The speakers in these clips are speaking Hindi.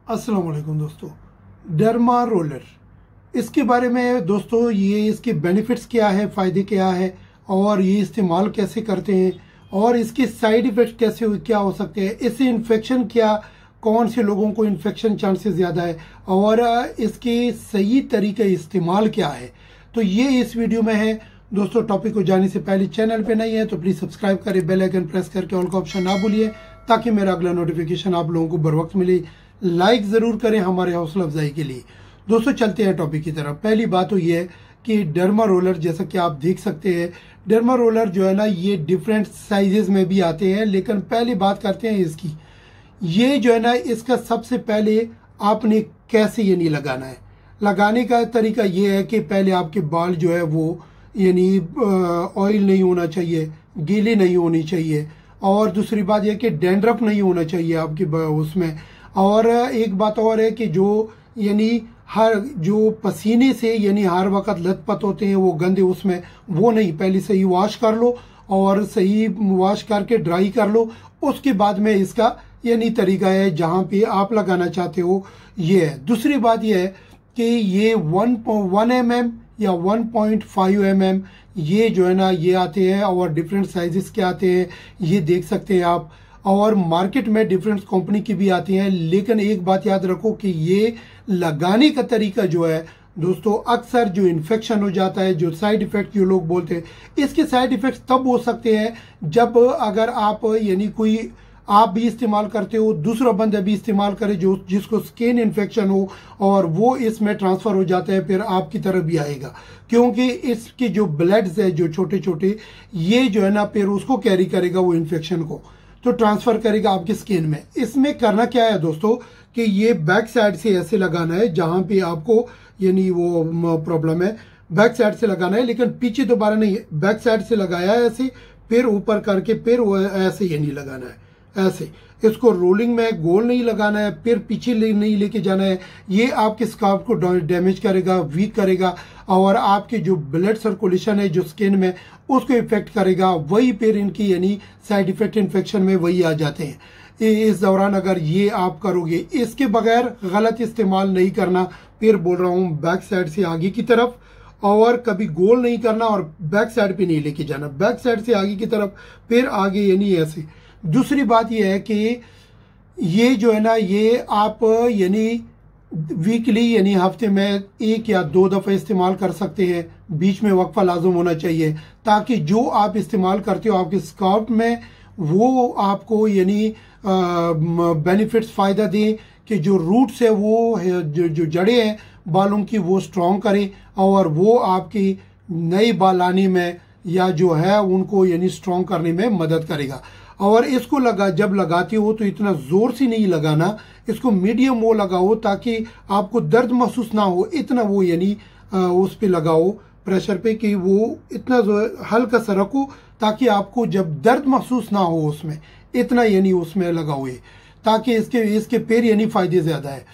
अस्सलाम वालेकुम दोस्तों। डर्मा रोलर, इसके बारे में दोस्तों ये इसके बेनिफिट्स क्या है, फ़ायदे क्या है और ये इस्तेमाल कैसे करते हैं और इसके साइड इफ़ेक्ट कैसे क्या हो सकते हैं, इससे इन्फेक्शन क्या, कौन से लोगों को इन्फेक्शन चांसेस ज़्यादा है और इसके सही तरीके इस्तेमाल क्या है, तो ये इस वीडियो में है दोस्तों। टॉपिक को जाने से पहले चैनल पे नहीं है तो प्लीज़ सब्सक्राइब करें, बेल आइकन प्रेस करके ऑल का ऑप्शन ना भूलिए ताकि मेरा अगला नोटिफिकेशन आप लोगों को बर वक्त मिले। लाइक ज़रूर करें हमारे हौसला अफजाई के लिए। दोस्तों चलते हैं टॉपिक की तरफ। पहली बात तो ये है कि डर्मा रोलर, जैसा कि आप देख सकते हैं, डर्मा रोलर जो है ना ये डिफरेंट साइजेस में भी आते हैं। लेकिन पहली बात करते हैं इसकी, ये जो है ना इसका सबसे पहले आपने कैसे ये नहीं लगाना है। लगाने का तरीका ये है कि पहले आपके बाल जो है वो यानी ऑयल नहीं होना चाहिए, गीले नहीं होनी चाहिए, और दूसरी बात यह कि डैंड्रफ नहीं होना चाहिए आपके उसमें। और एक बात और है कि जो यानी हर जो पसीने से यानी हर वक्त लथपथ होते हैं वो गंदे, उसमें वो नहीं, पहले सही वॉश कर लो और सही वॉश करके ड्राई कर लो, उसके बाद में इसका यानी तरीका है जहाँ पे आप लगाना चाहते हो ये है। दूसरी बात यह है कि ये 1 mm या 1.5 mm ये जो है ना ये आते हैं और डिफरेंट साइजेस के आते हैं, ये देख सकते हैं आप। और मार्केट में डिफरेंट कंपनी की भी आती हैं। लेकिन एक बात याद रखो कि ये लगाने का तरीका जो है दोस्तों, अक्सर जो इन्फेक्शन हो जाता है, जो साइड इफेक्ट जो लोग बोलते हैं, इसके साइड इफेक्ट्स तब हो सकते हैं जब अगर आप यानी कोई आप भी इस्तेमाल करते हो, दूसरा बंदा भी इस्तेमाल करे जो जिसको स्किन इन्फेक्शन हो और वो इसमें ट्रांसफर हो जाता है, फिर आपकी तरफ भी आएगा। क्योंकि इसके जो ब्लड्स है जो छोटे छोटे, ये जो है ना फिर उसको कैरी करेगा, वो इन्फेक्शन को तो ट्रांसफर करेगा आपकी स्किन में। इसमें करना क्या है दोस्तों कि ये बैक साइड से ऐसे लगाना है जहां पे आपको यानी वो प्रॉब्लम है, बैक साइड से लगाना है। लेकिन पीछे दोबारा नहीं, बैक साइड से लगाया है ऐसे, फिर ऊपर करके फिर वो ऐसे ये नहीं लगाना है, ऐसे इसको रोलिंग में गोल नहीं लगाना है, फिर पीछे नहीं लेके जाना है। ये आपके स्कार्फ को डैमेज करेगा, वीक करेगा और आपके जो ब्लड सर्कुलेशन है जो स्किन में उसको इफेक्ट करेगा। वही फिर इनकी यानी साइड इफेक्ट इन्फेक्शन में वही आ जाते हैं। इस दौरान अगर ये आप करोगे, इसके बगैर गलत इस्तेमाल नहीं करना। फिर बोल रहा हूँ बैक साइड से आगे की तरफ, और कभी गोल नहीं करना और बैक साइड पे नहीं लेके जाना, बैक साइड से आगे की तरफ, फिर आगे यानी ऐसे। दूसरी बात यह है कि ये जो है ना ये आप यानी वीकली यानी हफ्ते में 1 या 2 दफ़ा इस्तेमाल कर सकते हैं। बीच में वक्फा लाजम होना चाहिए ताकि जो आप इस्तेमाल करते हो आपके स्काल्प में वो आपको यानी बेनिफिट्स फ़ायदा दें कि जो रूट्स है वो जो जड़ें हैं बालों की वो स्ट्रॉन्ग करें और वो आपकी नई बाल आने में या जो है उनको यानी स्ट्रॉन्ग करने में मदद करेगा। और इसको जब लगाते हो तो इतना जोर से नहीं लगाना, इसको मीडियम वो लगाओ ताकि आपको दर्द महसूस ना हो। इतना वो यानी उस पे लगाओ प्रेशर पे कि वो इतना हल्का सा रखो ताकि आपको जब दर्द महसूस ना हो उसमें, इतना यानी उसमें लगाओ ये, ताकि इसके फिर यानी फायदे ज्यादा है।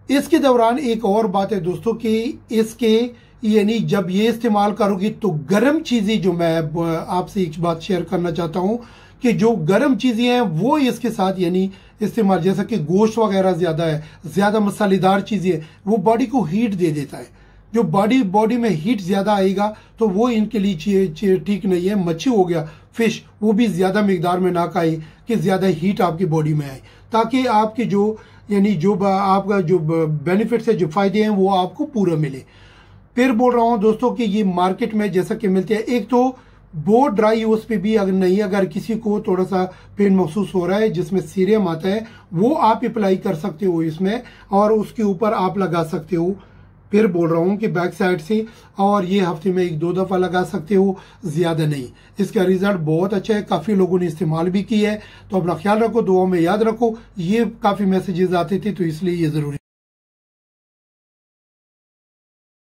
इसके दौरान एक और बात है दोस्तों कि इसके यानी जब ये इस्तेमाल करोगी तो गर्म चीजें, जो मैं आपसे एक बात शेयर करना चाहता हूं कि जो गर्म चीजें हैं वो इसके साथ यानी इस्तेमाल, जैसा कि गोश्त वगैरह ज्यादा है, ज्यादा मसालेदार चीजें, वो बॉडी को हीट दे देता है। जो बॉडी में हीट ज्यादा आएगा तो वो इनके लिए ठीक नहीं है। मच्छी हो गया, फिश, वो भी ज्यादा मिकदार में ना खाए कि ज्यादा हीट आपकी बॉडी में आए, ताकि आपके जो यानी जो आपका जो बेनिफिट्स है, जो फायदे हैं वो आपको पूरा मिले। फिर बोल रहा हूँ दोस्तों कि ये मार्केट में जैसा कि मिलते हैं, एक तो बहुत ड्राई उस पे भी अगर नहीं, अगर किसी को थोड़ा सा पेन महसूस हो रहा है जिसमें सीरम आता है वो आप अप्लाई कर सकते हो इसमें और उसके ऊपर आप लगा सकते हो। फिर बोल रहा हूँ कि बैक साइड से, और ये हफ्ते में 1-2 दफ़ा लगा सकते हो, ज़्यादा नहीं। इसका रिजल्ट बहुत अच्छा है, काफ़ी लोगों ने इस्तेमाल भी किया है। तो अपना ख्याल रखो, दुआ में याद रखो। ये काफ़ी मैसेजेस आते थे तो इसलिए ये ज़रूरी